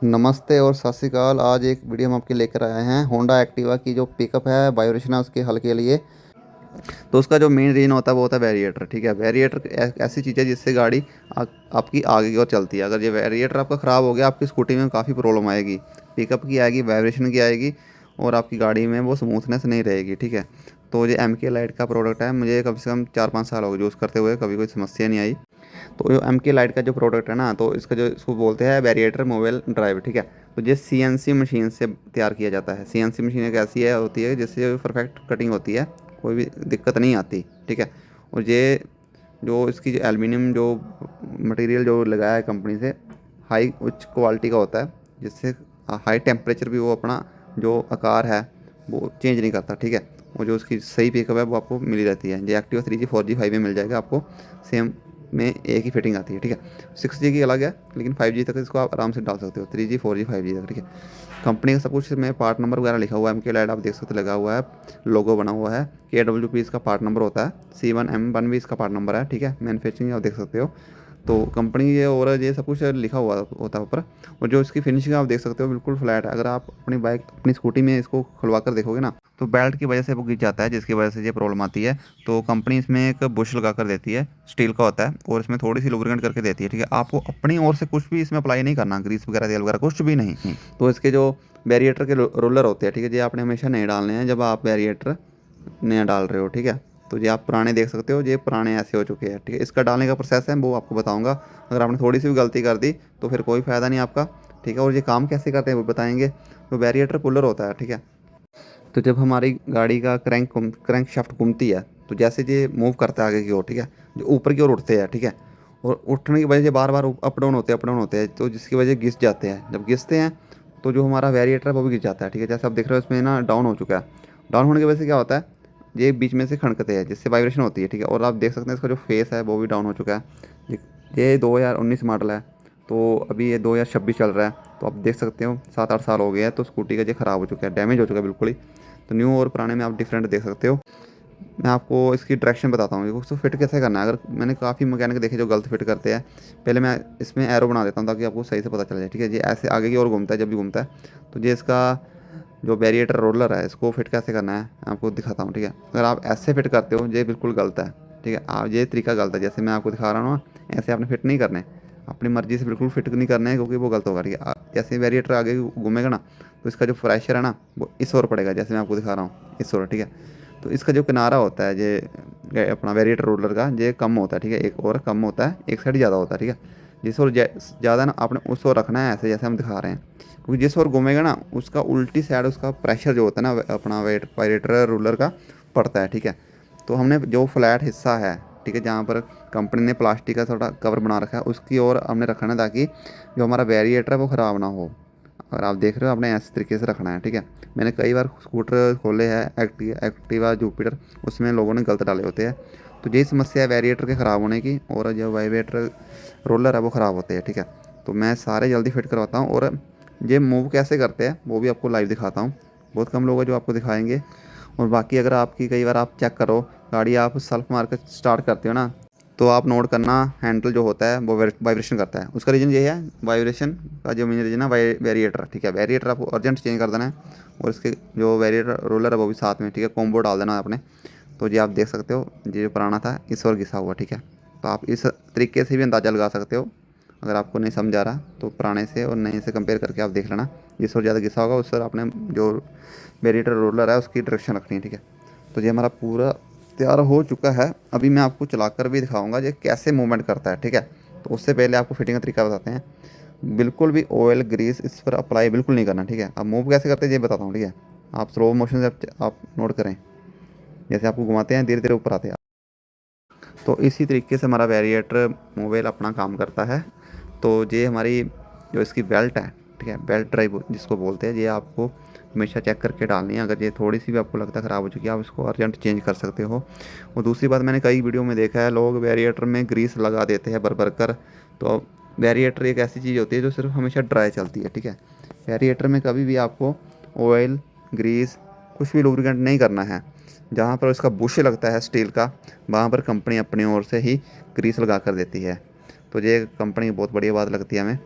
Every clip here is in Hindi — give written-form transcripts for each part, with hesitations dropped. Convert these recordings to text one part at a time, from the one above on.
नमस्ते और सत श्री अकाल। आज एक वीडियो हम आपके लेकर आए हैं होंडा एक्टिवा की जो पिकअप है, वाइब्रेशन है उसके हल के लिए। तो उसका जो मेन रीज़न होता है वो होता है वेरिएटर। ठीक है, वेरिएटर ऐसी चीज़ है जिससे गाड़ी आपकी आगे की ओर चलती है। अगर ये वेरिएटर आपका ख़राब हो गया, आपकी स्कूटी में काफ़ी प्रॉब्लम आएगी। पिकअप की आएगी, वाइब्रेशन की आएगी, और आपकी गाड़ी में वो स्मूथनेस नहीं रहेगी। ठीक है, तो ये एम के लाइट का प्रोडक्ट है। मुझे कम से कम 4-5 साल हो गए यूज़ करते हुए, कभी कोई समस्या नहीं आई। तो जो एम के लाइट का जो प्रोडक्ट है ना, तो इसका जो इसको बोलते हैं वेरिएटर मोबाइल ड्राइव। ठीक है, तो ये सीएनसी मशीन से तैयार किया जाता है। सीएनसी मशीन एक ऐसी है होती है जिससे परफेक्ट कटिंग होती है, कोई भी दिक्कत नहीं आती। ठीक है, और ये जो इसकी जो एल्युमिनियम जो मटेरियल जो लगाया है कंपनी से, हाई उच्च क्वालिटी का होता है, जिससे हाई टेम्परेचर भी वो अपना जो आकार है वो चेंज नहीं करता। ठीक है, और जो उसकी सही पिकअप है वो आपको मिली रहती है। ये एक्टिवा 3G 4G 5 में मिल जाएगा आपको। सेम में एक ही फिटिंग आती है। ठीक है, 6G की अलग है, लेकिन 5G तक इसको आप आराम से डाल सकते हो, 3G 4G 5G तक। ठीक है, कंपनी का सब कुछ इसमें पार्ट नंबर वगैरह लिखा हुआ है। एम के लाइट आप देख सकते लगा हुआ है, लोगो बना हुआ है। KWP इसका पार्ट नंबर होता है, C1M1 भी इसका पार्ट नंबर है। ठीक है, मैन्युफैक्चरिंग आप देख सकते हो। तो कंपनी ये और ये सब कुछ लिखा हुआ होता है ऊपर। और जो इसकी फिनिशिंग आप देख सकते हो बिल्कुल फ्लैट है। अगर आप अपनी बाइक अपनी स्कूटी में इसको खुलवा कर देखोगे ना, तो बेल्ट की वजह से वो गिर जाता है, जिसकी वजह से ये प्रॉब्लम आती है। तो कंपनी इसमें एक बुश लगा कर देती है, स्टील का होता है, और इसमें थोड़ी सी लुब्रिकेंट करके देती है। ठीक है, आपको अपनी ओर से कुछ भी इसमें अप्लाई नहीं करना, ग्रीस वगैरह तेल वगैरह कुछ भी नहीं। तो इसके जो बैरिएटर के रोलर होते हैं, ठीक है, ये आपने हमेशा नए डालने हैं जब आप बैरिएटर नया डाल रहे हो। ठीक है, तो ये आप पुराने देख सकते हो, ये पुराने ऐसे हो चुके हैं। ठीक है, इसका डालने का प्रोसेस है वो आपको बताऊंगा। अगर आपने थोड़ी सी भी गलती कर दी तो फिर कोई फ़ायदा नहीं आपका। ठीक है, और ये काम कैसे करते हैं वो बताएंगे। तो बैरिएटर पुलर होता है। ठीक है, तो जब हमारी गाड़ी का क्रैंक शाफ्ट घूमती है, तो जैसे ये मूव करता है आगे की ओर, ठीक है, जो ऊपर की ओर उठते हैं। ठीक है, और उठने की वजह से बार बार अप डाउन होते हैं, तो जिसकी वजह से घिस जाते हैं। जब घिसते हैं तो जो हमारा वेरिएटर है वो भी घिस जाता है। ठीक है, जैसे आप देख रहे हो इसमें ना डाउन हो चुका है। डाउन होने की वजह से क्या होता है, ये बीच में से खनकते हैं, जिससे वाइब्रेशन होती है। ठीक है, और आप देख सकते हैं इसका जो फेस है वो भी डाउन हो चुका है। ये 2019 मॉडल है, तो अभी ये 2026 चल रहा है। तो आप देख सकते हो 7-8 साल हो गए हैं, तो स्कूटी का ये ख़राब हो चुका है, डैमेज हो चुका है बिल्कुल ही। तो न्यू और पुराने में आप डिफरेंट देख सकते हो। मैं आपको इसकी डायरेक्शन बताता हूँ, उसको फिट कैसे करना है। अगर मैंने काफ़ी मैकेनिक देखे जो गलत फिट करते हैं, पहले मैं इसमें एरो बना देता हूँ ताकि आपको सही से पता चल जाए। ठीक है, ये ऐसे आगे की ओर घूमता है जब भी घूमता है। तो ये इसका जो बैरिएटर रोलर है इसको फिट कैसे करना है आपको दिखाता हूँ। ठीक है, अगर आप ऐसे फिट करते हो ये बिल्कुल गलत है। ठीक है, आप ये तरीका गलत है, जैसे मैं आपको दिखा रहा हूँ ना, ऐसे आपने फिट नहीं करने, अपनी मर्ज़ी से बिल्कुल फिट नहीं करना है, क्योंकि वो गलत होगा। ठीक है, जैसे बैरिएटर आगे घूमेगा ना, तो इसका जो प्रेशर है ना वो इस ओर पड़ेगा, जैसे मैं आपको दिखा रहा हूँ इस ओर। ठीक है, तो इसका जो किनारा होता है ये अपना वेरिएटर रोलर का, ये कम होता है। ठीक है, एक और कम होता है, एक साइड ज़्यादा होता है। ठीक है, जिस ओर ज़्यादा ना आपने उस ओर रखना है, ऐसे जैसे हम दिखा रहे हैं, क्योंकि जिस ओर घूमेगा ना उसका उल्टी साइड उसका प्रेशर जो होता है ना अपना वेरिएटर रोलर का पड़ता है। ठीक है, तो हमने जो फ्लैट हिस्सा है, ठीक है, जहाँ पर कंपनी ने प्लास्टिक का थोड़ा कवर बना रखा है, उसकी ओर हमने रखना है, ताकि जो हमारा वेरिएटर है वो ख़राब ना हो। और आप देख रहे हो आपने ऐसे तरीके से रखना है। ठीक है, मैंने कई बार स्कूटर खोले हैं, एक्टिवा जुपिटर, उसमें लोगों ने गलत डाले होते हैं। तो यही समस्या है वेरिएटर के ख़राब होने की, और जो वाइब्रेटर रोलर है वो ख़राब होते हैं। ठीक है, तो मैं सारे जल्दी फिट करवाता हूँ, और ये मूव कैसे करते हैं वो भी आपको लाइव दिखाता हूँ। बहुत कम लोग हैं जो आपको दिखाएंगे। और बाकी अगर आपकी कई बार आप चेक करो गाड़ी, आप सेल्फ मार कर स्टार्ट करते हो ना, तो आप नोट करना हैंडल जो होता है वो वाइब्रेशन करता है। उसका रीज़न ये है, वाइब्रेशन का जो मेन रीज़न है वेरिएटर। ठीक है, वेरिएटर आपको अर्जेंट चेंज कर देना है, और इसके जो वेरिएटर रोलर है वो भी साथ में। ठीक है, कॉम्बो डाल देना है आपने। तो ये आप देख सकते हो, ये जो पुराना था इस ओर घिसा हुआ। ठीक है, तो आप इस तरीके से भी अंदाज़ा लगा सकते हो। अगर आपको नहीं समझ आ रहा तो पुराने से और नए से कंपेयर करके आप देख लेना, जिस ओर ज़्यादा घिसा होगा उस ओर आपने जो वेरिएटर रोलर है उसकी डायरेक्शन रखनी है। ठीक है, तो ये हमारा पूरा तैयार हो चुका है। अभी मैं आपको चलाकर भी दिखाऊंगा ये कैसे मूवमेंट करता है। ठीक है, तो उससे पहले आपको फिटिंग का तरीका बताते हैं। बिल्कुल भी ऑयल ग्रीस इस पर अप्लाई बिल्कुल नहीं करना। ठीक है, अब मूव कैसे करते हैं ये बताता हूँ। ठीक है, आप स्लो मोशन से आप नोट करें, जैसे आपको घुमाते हैं धीरे धीरे ऊपर आते हैं। तो इसी तरीके से हमारा वेरिएटर मोबाइल अपना काम करता है। तो ये हमारी जो इसकी बेल्ट है, ठीक है, बेल्ट ड्राइव जिसको बोलते हैं, ये आपको हमेशा चेक करके डालनी है। अगर ये थोड़ी सी भी आपको लगता है ख़राब हो चुकी है, आप इसको अर्जेंट चेंज कर सकते हो। और दूसरी बात, मैंने कई वीडियो में देखा है लोग वेरिएटर में ग्रीस लगा देते हैं भर भर कर। तो वेरिएटर एक ऐसी चीज़ होती है जो सिर्फ हमेशा ड्राई चलती है। ठीक है, वेरिएटर में कभी भी आपको ऑयल ग्रीस कुछ भी लुब्रिकेंट नहीं करना है। जहाँ पर उसका बुश लगता है स्टील का, वहाँ पर कंपनी अपनी ओर से ही ग्रीस लगा कर देती है। तो ये कंपनी की बहुत बढ़िया बात लगती है हमें।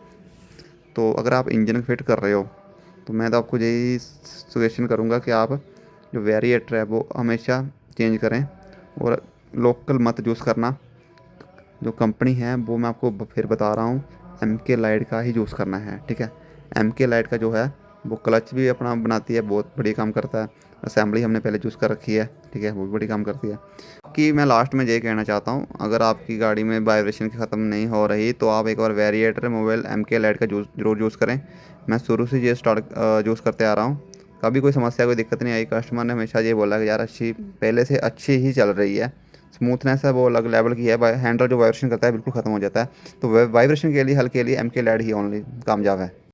तो अगर आप इंजन फिट कर रहे हो तो मैं तो आपको यही सजेशन करूँगा कि आप जो वेरिएटर है वो हमेशा चेंज करें, और लोकल मत यूज़ करना। जो कंपनी है वो मैं आपको फिर बता रहा हूँ, एम के लाइट का ही यूज़ करना है, ठीक है। एम के लाइट का जो है वो क्लच भी अपना बनाती है, बहुत बढ़िया काम करता है। असेंबली हमने पहले चूज़ कर रखी है, ठीक है, वो भी बड़ी काम करती है। कि मैं लास्ट में ये कहना चाहता हूँ, अगर आपकी गाड़ी में वाइब्रेशन की ख़त्म नहीं हो रही तो आप एक बार वेरिएटर मोबाइल एम के लाइट का ज़रूर यूज़ करें। मैं शुरू से ये यूज़ करते आ रहा हूँ, कभी कोई समस्या कोई दिक्कत नहीं आई। कस्टमर ने हमेशा ये बोला कि यार अच्छी, पहले से अच्छी ही चल रही है, स्मूथनेस है वो अलग लेवल की है, हैंडल जो वाइब्रेशन करता है बिल्कुल ख़त्म हो जाता है। तो वाइब्रेशन के लिए हल्के लिए एम के लाइट ही ओनली कामयाब है।